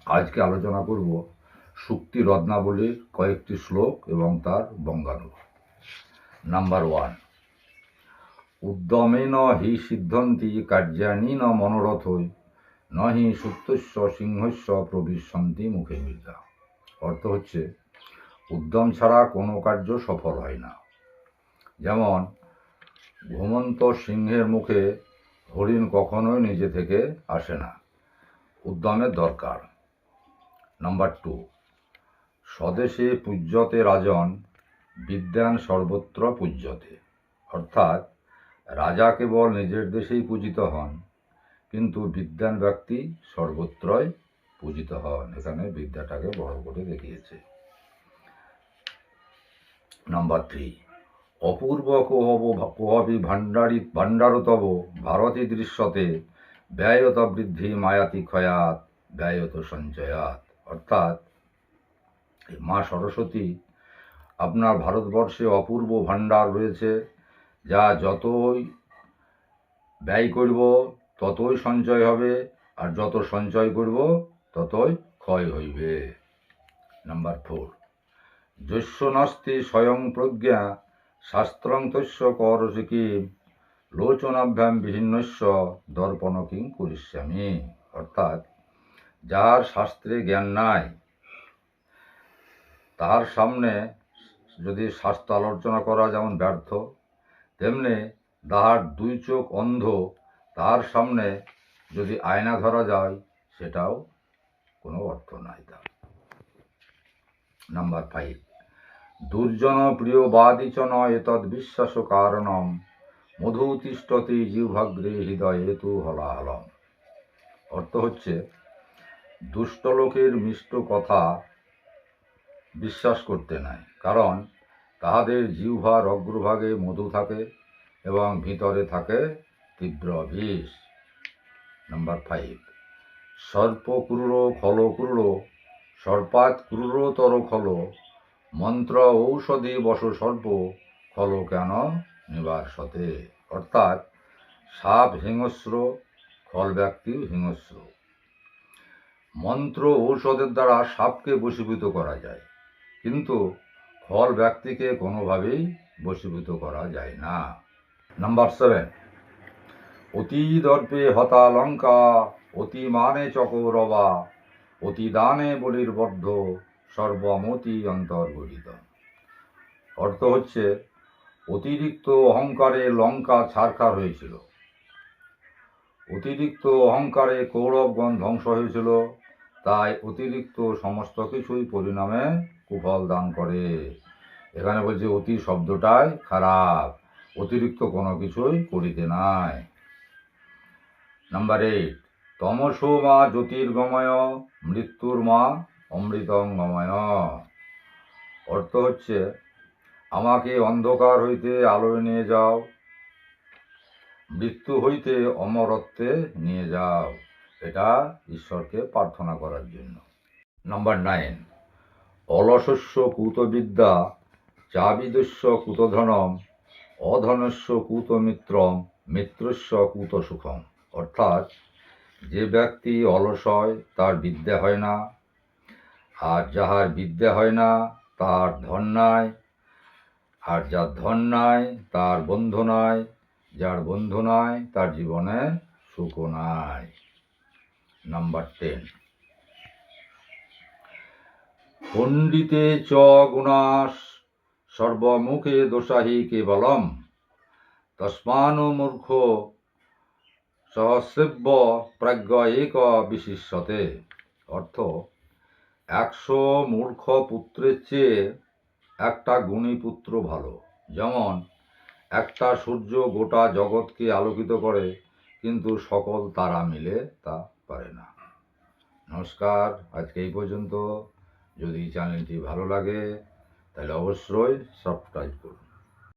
আজকে আলোচনা করব সুক্তি রত্নাবলীর কয়েকটি শ্লোক এবং তার বঙ্গাণু। নাম্বার 1, উদ্যমেন হি সিদ্ধন্তি কার্যাণি ন মনোরথৈ ন হি সুপ্তস্য সিংহস্য প্রবিশন্তি মুখে মৃগা। অর্থ হচ্ছে, উদ্যম ছাড়া কোনো কার্য সফল হয় না। যেমন ঘুমন্ত সিংহের মুখে হরিণ কখনোই নিজে থেকে আসে না, উদ্যমের দরকার। নাম্বার 2, স্বদেশে পূজ্যতে রাজন বিদ্যান সর্বত্র পূজ্যতে। অর্থাৎ রাজা কেবল নিজের দেশেই পূজিত হন, কিন্তু বিদ্যান ব্যক্তি সর্বত্রই পূজিত হন। এখানে বিদ্যাটাকে বড় করে দেখিয়েছে। নাম্বার 3, অপূর্ব কোহবি ভাণ্ডারতব ভারতী দৃশ্যতে ব্যয়ত বৃদ্ধি মায়াতি ক্ষয়াত ব্যয়ত সঞ্চয়াত। অর্থাৎ মা সরস্বতী আপনার ভারতবর্ষে অপূর্ব ভাণ্ডার রয়েছে, যা যতই ব্যয় করব ততই সঞ্চয় হবে, আর যত সঞ্চয় করব ততই ক্ষয় হইবে। নাম্বার 4, যস্য নাস্তি স্বয়ং প্রজ্ঞা শাস্ত্রং তস্য করসি কিম লোচনাভ্যাম বিভিন্নস্য দর্পণ কিং করিষ্যামি। অর্থাৎ যার শাস্ত্রে জ্ঞান নাই, তার সামনে যদি শাস্ত্র আলোচনা করা যেমন ব্যর্থ, তেমনি যাহার 2 চোখ অন্ধ, তার সামনে যদি আয়না ধরা যায় সেটাও কোনো অর্থ নাই তার। নাম্বার 5, দুর্জন প্রিয় বাদিচন এতদ বিশ্বাস কারণম মধু তিষ্ঠতি জিহ্বাগ্রে হৃদয়ে তু হলাহলম। অর্থ হচ্ছে, দুষ্ট লোকের মিষ্ট কথা বিশ্বাস করতে নাই, কারণ তাহাদের জিহ্বার অগ্রভাগে মধু থাকে এবং ভিতরে থাকে তীব্র বিষ। নাম্বার 5, সর্প ক্রূর খল ক্রূর সর্পাৎ ক্রূরতর খল মন্ত্র ঔষধি বস সর্প খল কেন নিবাসতে। অর্থাৎ সাপ হিংস্র, খল ব্যক্তিও হিংস্র। মন্ত্র ঔষধের দ্বারা সাপকে বশীভূত করা যায়, কিন্তু খল ব্যক্তিকে কোনোভাবেই বশীভূত করা যায় না। নাম্বার 7, অতি দর্পে হতা লঙ্কা অতি মানে চকৌরবা অতি দানে বলির বদ্ধ সর্বমতি অন্তর্গঠিত। অর্থ হচ্ছে, অতিরিক্ত অহংকারে লঙ্কা ছারখার হয়েছিল, অতিরিক্ত অহংকারে কৌরবগণ ধ্বংস হয়েছিল, তাই অতিরিক্ত সমস্ত কিছুই পরিণামে কুফল দান করে। এখানে বলছে অতি শব্দটাই খারাপ, অতিরিক্ত কোনো কিছুই করিতে নাই। নাম্বার 8, তমসো মা জ্যোতির্গময় মৃত্যুর মা অমৃতং গময়। অর্থ হচ্ছে, আমাকে অন্ধকার হইতে আলোয় নিয়ে যাও, মৃত্যু হইতে অমরত্বে নিয়ে যাও। এটা ঈশ্বরকে প্রার্থনা করার জন্য। নাম্বার 9, অলসস্য কুতবিদ্যা চাবিদস্য কুতধনম অধনস্য কুতমিত্রম মিত্রস্য কুতসুখম। অর্থাৎ যে ব্যক্তি অলস হয় তার বিদ্যা হয় না, আর যাহার বিদ্যা হয় না তার ধন নাই, আর যার ধন নাই তার বন্ধু নাই, যার বন্ধু নাই তার জীবনে সুখ নাই। নাম্বার 10, পণ্ডিতে চ গুণাস সর্বমুখে দোষাহি কেবলম তস্মানো মূর্খ সহস্রেব্য প্রাজ্ঞ এক বিশিষ্যতে। অর্থ, 100 মূর্খ পুত্রের চেয়ে একটা গুণী পুত্র ভালো। যেমন একটা সূর্য গোটা জগৎকে আলোকিত করে, কিন্তু সকল তারা মিলে তা পারে না। নমস্কার, আজকে এই পর্যন্ত। যদি চ্যানেলটি ভালো লাগে তাহলে অবশ্যই সাবস্ক্রাইব করুন।